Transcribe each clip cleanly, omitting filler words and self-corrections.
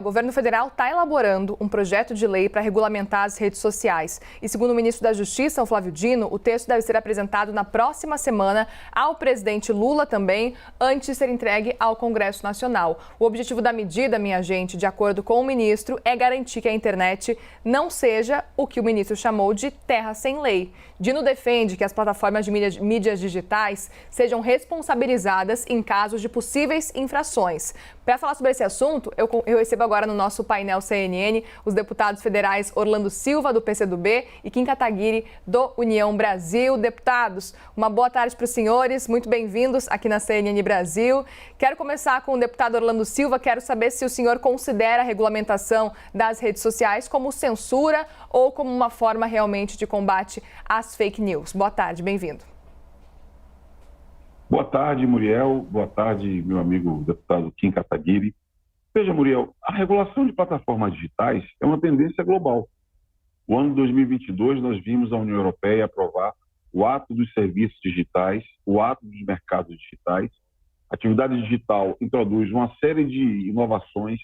O governo federal está elaborando um projeto de lei para regulamentar as redes sociais. E segundo o ministro da Justiça, o Flávio Dino, o texto deve ser apresentado na próxima semana ao presidente Lula também, antes de ser entregue ao Congresso Nacional. O objetivo da medida, minha gente, de acordo com o ministro, é garantir que a internet não seja o que o ministro chamou de terra sem lei. Dino defende que as plataformas de mídias digitais sejam responsabilizadas em casos de possíveis infrações. Para falar sobre esse assunto, eu recebo agora no nosso painel CNN os deputados federais Orlando Silva, do PCdoB, e Kim Kataguiri, do União Brasil. Deputados, uma boa tarde para os senhores, muito bem-vindos aqui na CNN Brasil. Quero começar com o deputado Orlando Silva, quero saber se o senhor considera a regulamentação das redes sociais como censura ou como uma forma realmente de combate às fake news. Boa tarde, bem-vindo. Boa tarde, Muriel. Boa tarde, meu amigo deputado Kim Kataguiri. Veja, Muriel, a regulação de plataformas digitais é uma tendência global. No ano de 2022, nós vimos a União Europeia aprovar o Ato dos Serviços Digitais, o Ato dos Mercados Digitais. A atividade digital introduz uma série de inovações,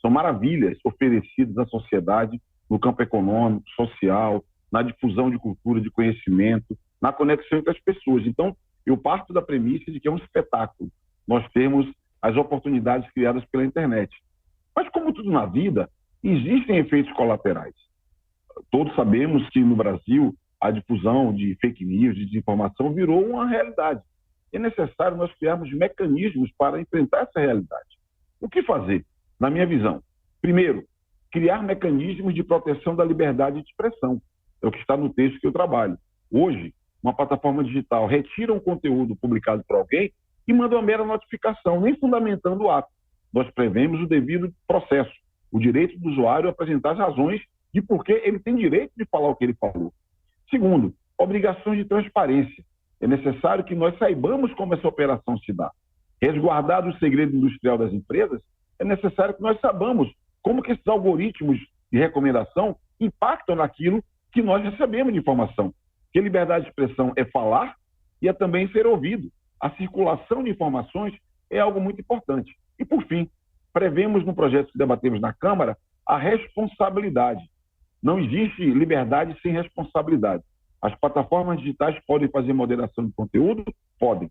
são maravilhas oferecidas à sociedade no campo econômico, social, na difusão de cultura, de conhecimento, na conexão entre as pessoas. Então, eu parto da premissa de que é um espetáculo nós temos as oportunidades criadas pela internet. Mas, como tudo na vida, existem efeitos colaterais. Todos sabemos que no Brasil a difusão de fake news, de desinformação, virou uma realidade. É necessário nós criarmos mecanismos para enfrentar essa realidade. O que fazer? Na minha visão, primeiro, criar mecanismos de proteção da liberdade de expressão. É o que está no texto que eu trabalho. Hoje, uma plataforma digital retira um conteúdo publicado por alguém e manda uma mera notificação, nem fundamentando o ato. Nós prevemos o devido processo, o direito do usuário a apresentar as razões de por que ele tem direito de falar o que ele falou. Segundo, obrigações de transparência. É necessário que nós saibamos como essa operação se dá. Resguardado o segredo industrial das empresas, é necessário que nós saibamos como que esses algoritmos de recomendação impactam naquilo que nós recebemos de informação. Porque liberdade de expressão é falar e é também ser ouvido. A circulação de informações é algo muito importante. E, por fim, prevemos no projeto que debatemos na Câmara a responsabilidade. Não existe liberdade sem responsabilidade. As plataformas digitais podem fazer moderação de conteúdo? Podem.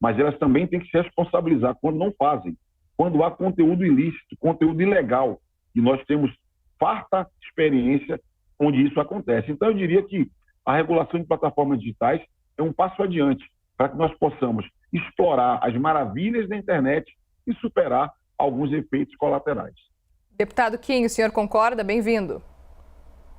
Mas elas também têm que se responsabilizar quando não fazem. Quando há conteúdo ilícito, conteúdo ilegal. E nós temos farta experiência onde isso acontece. Então, eu diria que a regulação de plataformas digitais é um passo adiante para que nós possamos explorar as maravilhas da internet e superar alguns efeitos colaterais. Deputado Kim, o senhor concorda? Bem-vindo.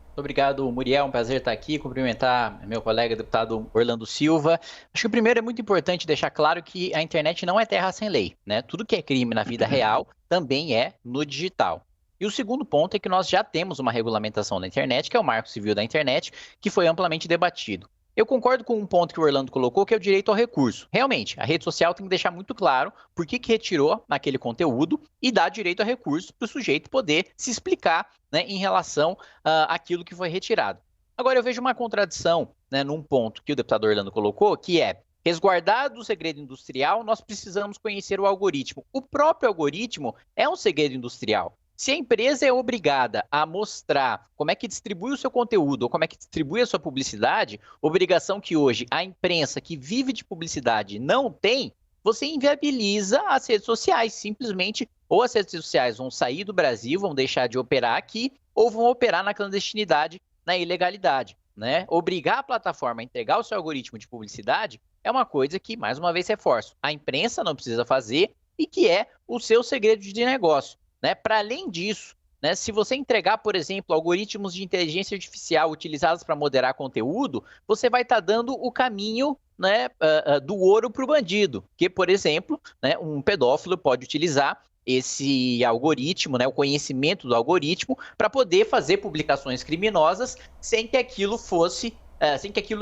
Muito obrigado, Muriel. Um prazer estar aqui, cumprimentar meu colega deputado Orlando Silva. Acho que o primeiro é muito importante deixar claro que a internet não é terra sem lei, né? Tudo que é crime na vida real também é no digital. E o segundo ponto é que nós já temos uma regulamentação da internet, que é o Marco Civil da Internet, que foi amplamente debatido. Eu concordo com um ponto que o Orlando colocou, que é o direito ao recurso. Realmente, a rede social tem que deixar muito claro por que retirou naquele conteúdo e dar direito a recurso para o sujeito poder se explicar, né, em relação àquilo que foi retirado. Agora, eu vejo uma contradição, né, num ponto que o deputado Orlando colocou, que é: resguardado o segredo industrial, nós precisamos conhecer o algoritmo. O próprio algoritmo é um segredo industrial. Se a empresa é obrigada a mostrar como é que distribui o seu conteúdo ou como é que distribui a sua publicidade, obrigação que hoje a imprensa que vive de publicidade não tem, você inviabiliza as redes sociais. Simplesmente, ou as redes sociais vão sair do Brasil, vão deixar de operar aqui, ou vão operar na clandestinidade, na ilegalidade, né? Obrigar a plataforma a entregar o seu algoritmo de publicidade é uma coisa que, mais uma vez, reforço, a imprensa não precisa fazer e que é o seu segredo de negócio. Né? Para além disso, né, se você entregar, por exemplo, algoritmos de inteligência artificial utilizados para moderar conteúdo, você vai estar dando o caminho, né, do ouro para o bandido. Que, por exemplo, né, um pedófilo pode utilizar esse algoritmo, né, o conhecimento do algoritmo, para poder fazer publicações criminosas sem que aquilo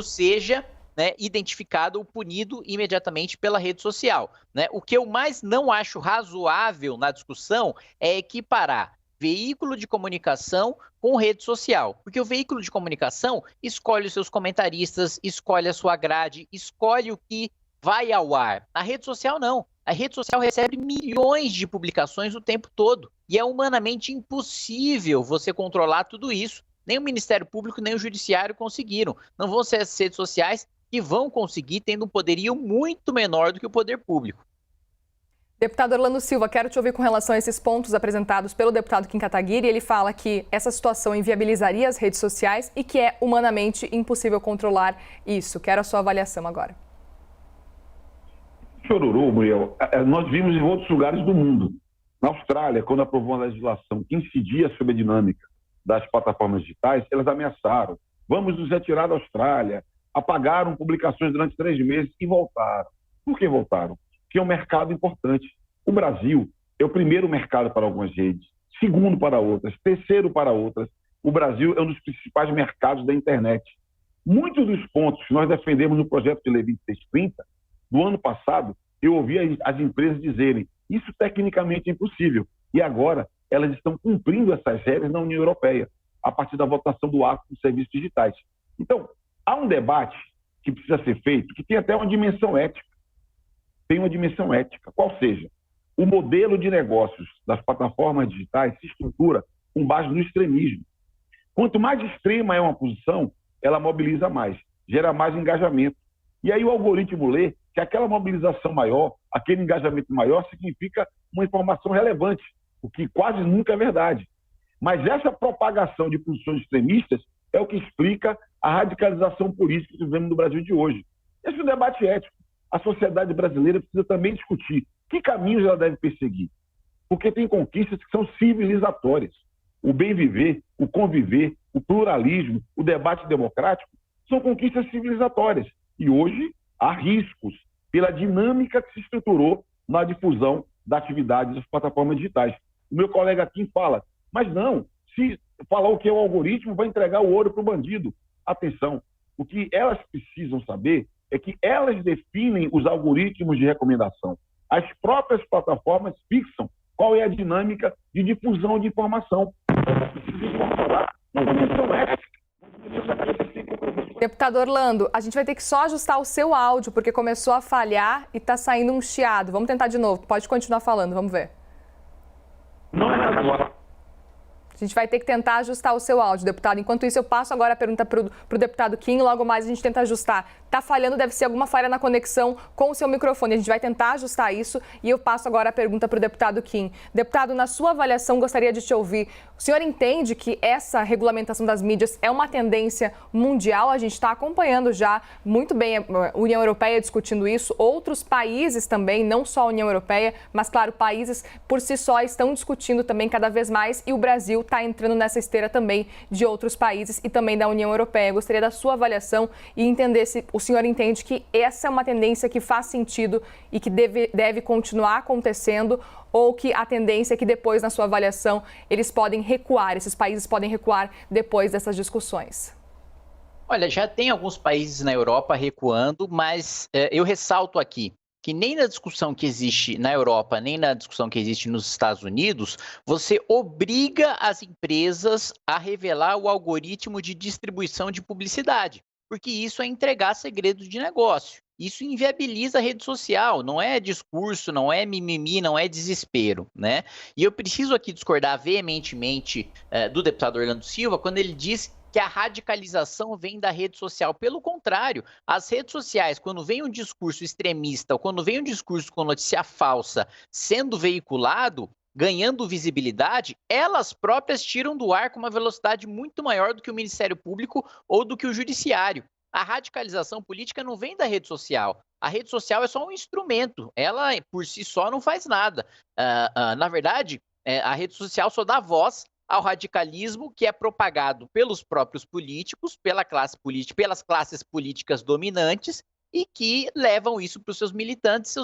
seja, né, identificado ou punido imediatamente pela rede social, né? O que eu mais não acho razoável na discussão é equiparar veículo de comunicação com rede social, porque o veículo de comunicação escolhe os seus comentaristas, escolhe a sua grade, escolhe o que vai ao ar. A rede social não. A rede social recebe milhões de publicações o tempo todo. E é humanamente impossível você controlar tudo isso. Nem o Ministério Público, nem o Judiciário conseguiram. Não vão ser as redes sociais que vão conseguir, tendo um poderio muito menor do que o poder público. Deputado Orlando Silva, quero te ouvir com relação a esses pontos apresentados pelo deputado Kim Kataguiri. Ele fala que essa situação inviabilizaria as redes sociais e que é humanamente impossível controlar isso. Quero a sua avaliação agora. Chororô, Muriel, nós vimos em outros lugares do mundo. Na Austrália, quando aprovou uma legislação que incidia sobre a dinâmica das plataformas digitais, elas ameaçaram. Vamos nos retirar da Austrália. Apagaram publicações durante 3 meses e voltaram. Por que voltaram? Porque é um mercado importante. O Brasil é o primeiro mercado para algumas redes, segundo para outras, terceiro para outras. O Brasil é um dos principais mercados da internet. Muitos dos pontos que nós defendemos no projeto de lei 2630, do ano passado, eu ouvi as empresas dizerem isso tecnicamente é impossível. E agora elas estão cumprindo essas regras na União Europeia, a partir da votação do ato dos serviços digitais. Então, há um debate que precisa ser feito, que tem até uma dimensão ética. Tem uma dimensão ética. Qual seja, o modelo de negócios das plataformas digitais se estrutura com base no extremismo. Quanto mais extrema é uma posição, ela mobiliza mais, gera mais engajamento. E aí o algoritmo lê que aquela mobilização maior, aquele engajamento maior, significa uma informação relevante, o que quase nunca é verdade. Mas essa propagação de posições extremistas é o que explica a radicalização política que vivemos no Brasil de hoje. Esse é um debate ético. A sociedade brasileira precisa também discutir que caminhos ela deve perseguir. Porque tem conquistas que são civilizatórias. O bem viver, o conviver, o pluralismo, o debate democrático são conquistas civilizatórias. E hoje há riscos pela dinâmica que se estruturou na difusão da atividade das plataformas digitais. O meu colega aqui fala, mas não, se falar o que é o algoritmo, vai entregar o ouro para o bandido. Atenção, o que elas precisam saber é que elas definem os algoritmos de recomendação. As próprias plataformas fixam qual é a dinâmica de difusão de informação. Elas precisam incorporar uma dimensão ética. Deputado Orlando, a gente vai ter que só ajustar o seu áudio, porque começou a falhar e está saindo um chiado. Vamos tentar de novo. Pode continuar falando, vamos ver. Não é nada agora. A gente vai ter que tentar ajustar o seu áudio, deputado. Enquanto isso, eu passo agora a pergunta para o deputado Kim, logo mais a gente tenta ajustar. Está falhando, deve ser alguma falha na conexão com o seu microfone. A gente vai tentar ajustar isso e eu passo agora a pergunta para o deputado Kim. Deputado, na sua avaliação, gostaria de te ouvir. O senhor entende que essa regulamentação das mídias é uma tendência mundial? A gente está acompanhando já muito bem a União Europeia discutindo isso, outros países também, não só a União Europeia, mas, claro, países por si só estão discutindo também cada vez mais e o Brasil está entrando nessa esteira também de outros países e também da União Europeia. Eu gostaria da sua avaliação e entender se o senhor entende que essa é uma tendência que faz sentido e que deve continuar acontecendo ou que a tendência é que depois, na sua avaliação, eles podem recuar, esses países podem recuar depois dessas discussões? Olha, já tem alguns países na Europa recuando, mas eu ressalto aqui que nem na discussão que existe na Europa, nem na discussão que existe nos Estados Unidos, você obriga as empresas a revelar o algoritmo de distribuição de publicidade, porque isso é entregar segredos de negócio. Isso inviabiliza a rede social, não é discurso, não é mimimi, não é desespero, né? E eu preciso aqui discordar veementemente do deputado Orlando Silva quando ele diz que a radicalização vem da rede social. Pelo contrário, as redes sociais, quando vem um discurso extremista, ou quando vem um discurso com notícia falsa sendo veiculado, ganhando visibilidade, elas próprias tiram do ar com uma velocidade muito maior do que o Ministério Público ou do que o Judiciário. A radicalização política não vem da rede social. A rede social é só um instrumento. Ela, por si só, não faz nada. Na verdade, a rede social só dá voz ao radicalismo que é propagado pelos próprios políticos, pelas classes políticas dominantes e que levam isso para os seus militantes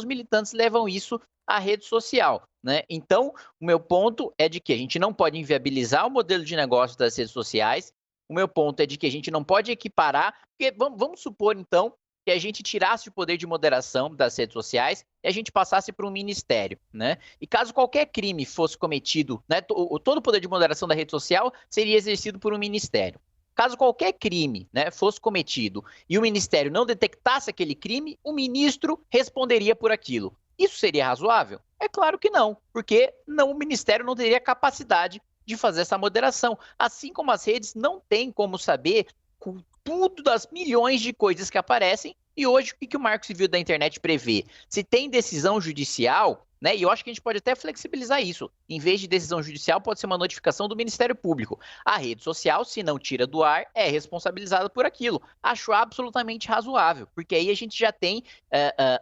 levam isso à rede social, né? Então, o meu ponto é de que a gente não pode inviabilizar o modelo de negócio das redes sociais. O meu ponto é de que a gente não pode equiparar, porque vamos supor, então, que a gente tirasse o poder de moderação das redes sociais e a gente passasse para um ministério, né? E caso qualquer crime fosse cometido, né, todo o poder de moderação da rede social seria exercido por um ministério. Caso qualquer crime, né, fosse cometido e o ministério não detectasse aquele crime, o ministro responderia por aquilo. Isso seria razoável? É claro que não, porque o Ministério não teria capacidade de fazer essa moderação. Assim como as redes não têm como saber com tudo das milhões de coisas que aparecem. E hoje, o que o Marco Civil da Internet prevê? Se tem decisão judicial, né? E eu acho que a gente pode até flexibilizar isso. Em vez de decisão judicial, pode ser uma notificação do Ministério Público. A rede social, se não tira do ar, é responsabilizada por aquilo. Acho absolutamente razoável, porque aí a gente já tem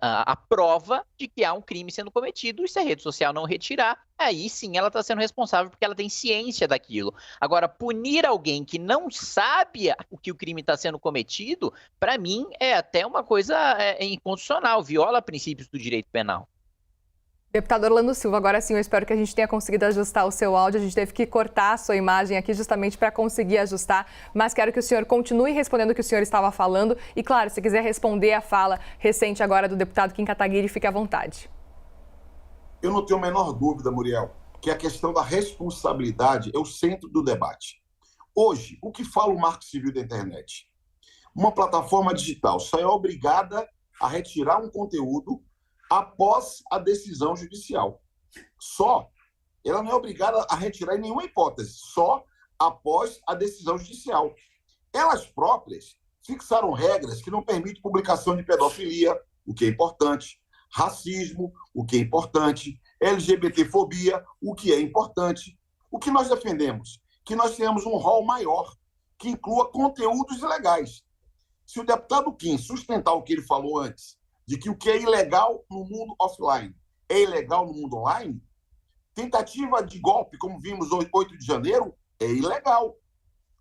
a prova de que há um crime sendo cometido, e se a rede social não retirar, aí sim ela está sendo responsável porque ela tem ciência daquilo. Agora, punir alguém que não sabe o que o crime está sendo cometido, para mim é até uma coisa inconstitucional, viola princípios do direito penal. Deputado Orlando Silva, agora sim, eu espero que a gente tenha conseguido ajustar o seu áudio. A gente teve que cortar a sua imagem aqui justamente para conseguir ajustar, mas quero que o senhor continue respondendo o que o senhor estava falando. E, claro, se quiser responder a fala recente agora do deputado Kim Kataguiri, fique à vontade. Eu não tenho a menor dúvida, Muriel, que a questão da responsabilidade é o centro do debate. Hoje, o que fala o Marco Civil da Internet? Uma plataforma digital só é obrigada a retirar um conteúdo após a decisão judicial. Só. Ela não é obrigada a retirar em nenhuma hipótese, só após a decisão judicial. Elas próprias fixaram regras que não permitem publicação de pedofilia, o que é importante, racismo, o que é importante, LGBTfobia, o que é importante. O que nós defendemos? Que nós tenhamos um rol maior, que inclua conteúdos ilegais. Se o deputado Kim sustentar o que ele falou antes, de que o que é ilegal no mundo offline é ilegal no mundo online, tentativa de golpe, como vimos hoje, 8 de janeiro, é ilegal.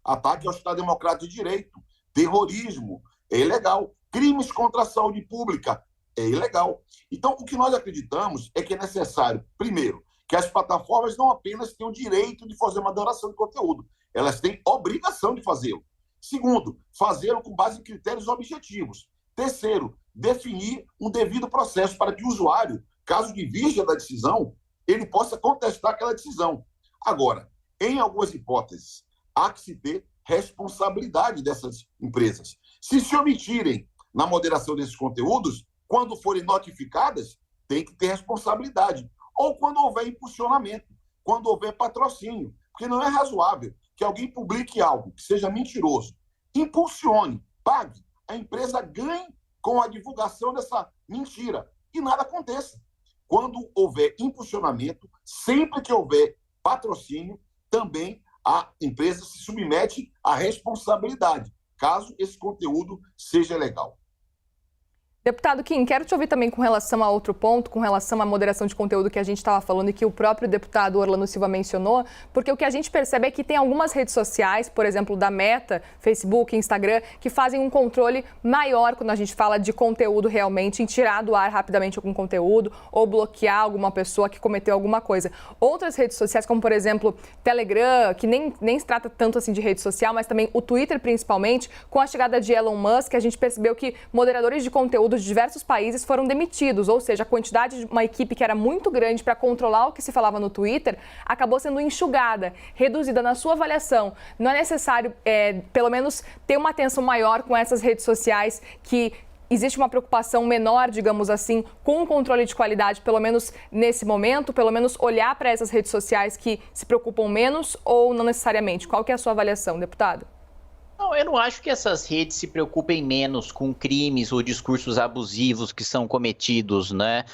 Ataque ao Estado Democrático de Direito, terrorismo, é ilegal. Crimes contra a saúde pública, é ilegal. Então, o que nós acreditamos é que é necessário, primeiro, que as plataformas não apenas tenham o direito de fazer uma moderação de conteúdo, elas têm obrigação de fazê-lo. Segundo, fazê-lo com base em critérios objetivos. Terceiro, definir um devido processo para que o usuário, caso divirja da decisão, ele possa contestar aquela decisão. Agora, em algumas hipóteses, há que se ter responsabilidade dessas empresas. Se omitirem na moderação desses conteúdos, quando forem notificadas, tem que ter responsabilidade. Ou quando houver impulsionamento, quando houver patrocínio. Porque não é razoável que alguém publique algo que seja mentiroso, impulsione, pague, a empresa ganhe com a divulgação dessa mentira e nada aconteça. Quando houver impulsionamento, sempre que houver patrocínio, também a empresa se submete à responsabilidade, caso esse conteúdo seja legal. Deputado Kim, quero te ouvir também com relação a outro ponto, com relação à moderação de conteúdo que a gente estava falando e que o próprio deputado Orlando Silva mencionou, porque o que a gente percebe é que tem algumas redes sociais, por exemplo, da Meta, Facebook, Instagram, que fazem um controle maior quando a gente fala de conteúdo realmente, em tirar do ar rapidamente algum conteúdo ou bloquear alguma pessoa que cometeu alguma coisa. Outras redes sociais, como por exemplo, Telegram, que nem se trata tanto assim de rede social, mas também o Twitter principalmente, com a chegada de Elon Musk, a gente percebeu que moderadores de conteúdo de diversos países foram demitidos, ou seja, a quantidade de uma equipe que era muito grande para controlar o que se falava no Twitter acabou sendo enxugada, reduzida. Na sua avaliação, não é necessário, pelo menos, ter uma atenção maior com essas redes sociais que existe uma preocupação menor, digamos assim, com o controle de qualidade, pelo menos nesse momento, pelo menos olhar para essas redes sociais que se preocupam menos ou não necessariamente? Qual que é a sua avaliação, deputado? Não, eu não acho que essas redes se preocupem menos com crimes ou discursos abusivos que são cometidos, né,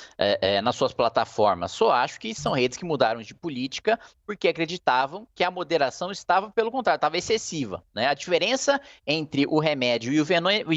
nas suas plataformas. Só acho que são redes que mudaram de política porque acreditavam que a moderação estava, pelo contrário, estava excessiva, né? A diferença entre o remédio e o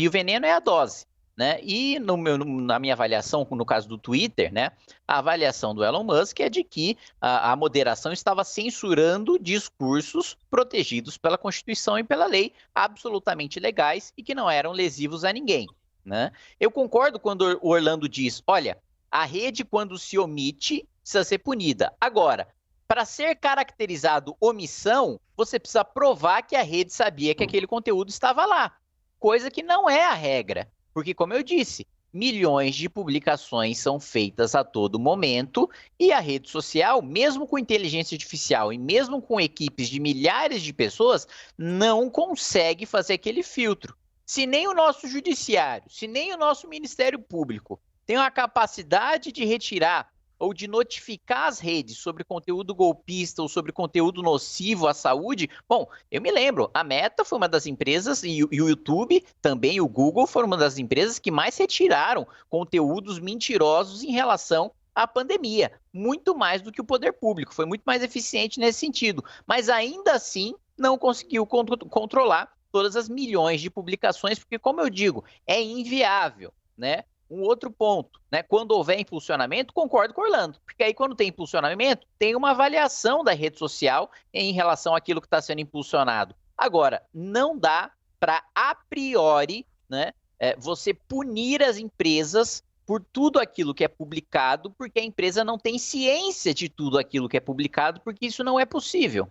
veneno é a dose. Né? E na minha avaliação, no caso do Twitter, né, a avaliação do Elon Musk é de que a moderação estava censurando discursos protegidos pela Constituição e pela lei, absolutamente legais e que não eram lesivos a ninguém. Né? Eu concordo quando o Orlando diz, olha, a rede quando se omite precisa ser punida. Agora, para ser caracterizado omissão, você precisa provar que a rede sabia que aquele conteúdo estava lá, coisa que não é a regra. Porque, como eu disse, milhões de publicações são feitas a todo momento e a rede social, mesmo com inteligência artificial e mesmo com equipes de milhares de pessoas, não consegue fazer aquele filtro. Se nem o nosso judiciário, se nem o nosso Ministério Público tem a capacidade de retirar ou de notificar as redes sobre conteúdo golpista ou sobre conteúdo nocivo à saúde, bom, eu me lembro, a Meta foi uma das empresas, e o YouTube também, o Google, foram uma das empresas que mais retiraram conteúdos mentirosos em relação à pandemia, muito mais do que o poder público, foi muito mais eficiente nesse sentido, mas ainda assim não conseguiu controlar todas as milhões de publicações, porque, como eu digo, é inviável, né? Um outro ponto, né? Quando houver impulsionamento, concordo com o Orlando, porque aí quando tem impulsionamento, tem uma avaliação da rede social em relação àquilo que está sendo impulsionado. Agora, não dá para, a priori, né, você punir as empresas por tudo aquilo que é publicado, porque a empresa não tem ciência de tudo aquilo que é publicado, porque isso não é possível.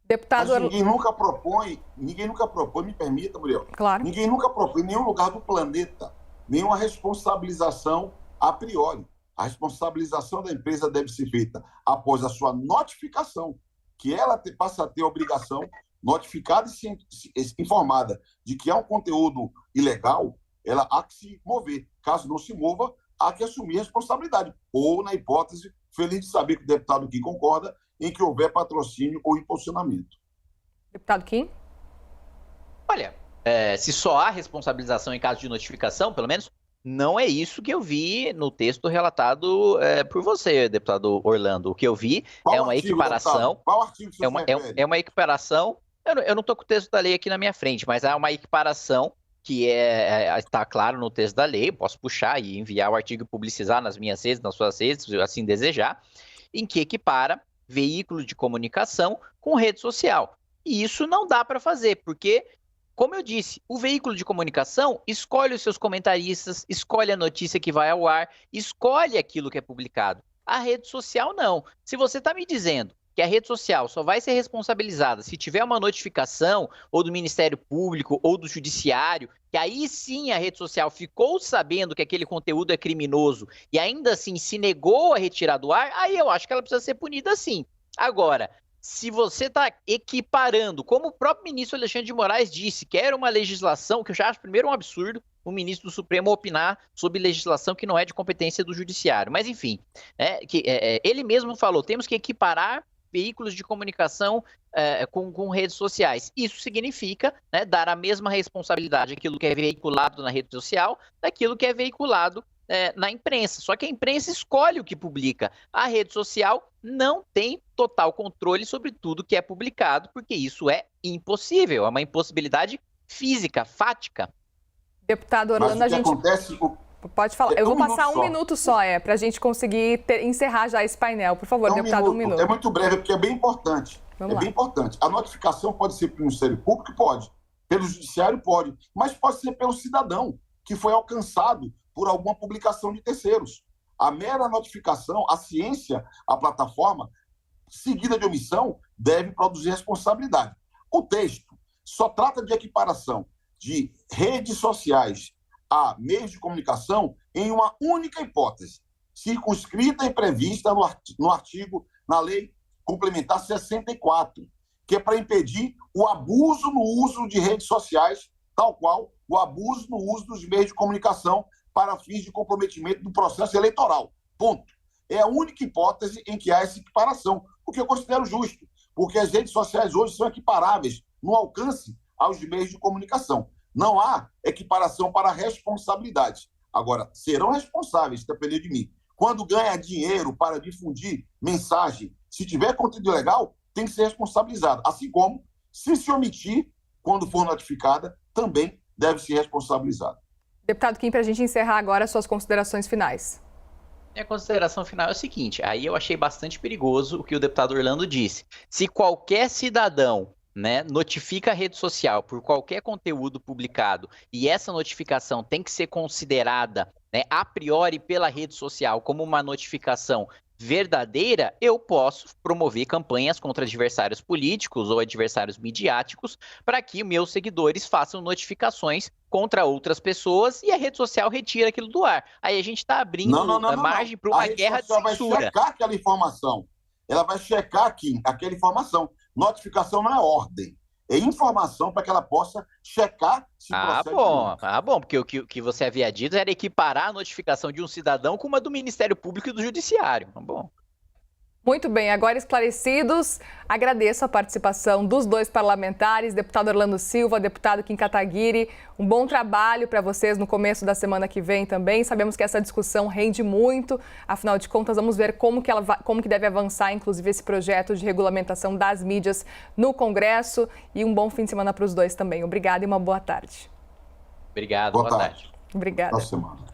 Deputado... Mas ninguém nunca propõe, me permita, Muriel, claro. Ninguém nunca propõe em nenhum lugar do planeta nenhuma responsabilização a priori. A responsabilização da empresa deve ser feita após a sua notificação, que ela passa a ter a obrigação, notificada e informada de que há um conteúdo ilegal, ela há que se mover. Caso não se mova, há que assumir a responsabilidade. Ou, na hipótese, feliz de saber que o deputado aqui concorda, em que houver patrocínio ou impulsionamento. Deputado Kim? Olha, se só há responsabilização em caso de notificação, pelo menos, não é isso que eu vi no texto relatado por você, deputado Orlando. O que eu vi é uma equiparação. Qual artigo você é uma equiparação. Eu não estou com o texto da lei aqui na minha frente, mas é uma equiparação que está claro no texto da lei. Posso puxar e enviar o artigo e publicizar nas minhas redes, nas suas redes, se assim desejar, em que equipara veículo de comunicação com rede social. E isso não dá para fazer, porque, como eu disse, o veículo de comunicação escolhe os seus comentaristas, escolhe a notícia que vai ao ar, escolhe aquilo que é publicado. A rede social não. Se você está me dizendo que a rede social só vai ser responsabilizada se tiver uma notificação ou do Ministério Público ou do Judiciário, que aí sim a rede social ficou sabendo que aquele conteúdo é criminoso e ainda assim se negou a retirar do ar, aí eu acho que ela precisa ser punida sim. Agora, se você está equiparando, como o próprio ministro Alexandre de Moraes disse, que era uma legislação, que eu já acho primeiro um absurdo o ministro do Supremo opinar sobre legislação que não é de competência do Judiciário. Mas enfim, ele mesmo falou, temos que equiparar veículos de comunicação com redes sociais. Isso significa, né, dar a mesma responsabilidade àquilo que é veiculado na rede social daquilo que é veiculado na imprensa. Só que a imprensa escolhe o que publica. A rede social não tem total controle sobre tudo que é publicado, porque isso é impossível. É uma impossibilidade física, fática. Deputado Orlando, a gente... acontece... Pode falar. Eu vou passar um minuto só, para a gente conseguir encerrar já esse painel. Por favor, deputado, um minuto. É muito breve, porque é bem importante. Bem importante. A notificação pode ser pelo Ministério Público? Pode. Pelo Judiciário? Pode. Mas pode ser pelo cidadão, que foi alcançado por alguma publicação de terceiros. A mera notificação, a ciência, a plataforma, seguida de omissão, deve produzir responsabilidade. O texto só trata de equiparação de redes sociais a meios de comunicação em uma única hipótese, circunscrita e prevista no artigo, na Lei Complementar 64, que é para impedir o abuso no uso de redes sociais, tal qual o abuso no uso dos meios de comunicação para fins de comprometimento do processo eleitoral. Ponto. É a única hipótese em que há essa equiparação, o que eu considero justo, porque as redes sociais hoje são equiparáveis no alcance aos meios de comunicação. Não há equiparação para responsabilidade. Agora, serão responsáveis, dependendo de mim. Quando ganha dinheiro para difundir mensagem, se tiver conteúdo ilegal, tem que ser responsabilizado. Assim como, se omitir, quando for notificada, também deve ser responsabilizado. Deputado Kim, para a gente encerrar agora suas considerações finais. Minha consideração final é o seguinte, aí eu achei bastante perigoso o que o deputado Orlando disse. Se qualquer cidadão, né, notifica a rede social por qualquer conteúdo publicado e essa notificação tem que ser considerada, né, a priori pela rede social como uma notificação verdadeira, eu posso promover campanhas contra adversários políticos ou adversários midiáticos para que meus seguidores façam notificações contra outras pessoas e a rede social retira aquilo do ar. Aí a gente está abrindo margem para uma guerra de censura. Vai checar aquela informação. Ela vai checar aqui aquela informação. Notificação não é ordem. informação para que ela possa checar se procede ou não. Bom, porque o que você havia dito era equiparar a notificação de um cidadão com uma do Ministério Público e do Judiciário. Bom. Muito bem, agora esclarecidos, agradeço a participação dos dois parlamentares, deputado Orlando Silva, deputado Kim Kataguiri. Um bom trabalho para vocês no começo da semana que vem também. Sabemos que essa discussão rende muito, afinal de contas, vamos ver como que deve avançar, inclusive, esse projeto de regulamentação das mídias no Congresso. E um bom fim de semana para os dois também. Obrigada e uma boa tarde. Obrigado, boa tarde. Obrigada. Boa semana.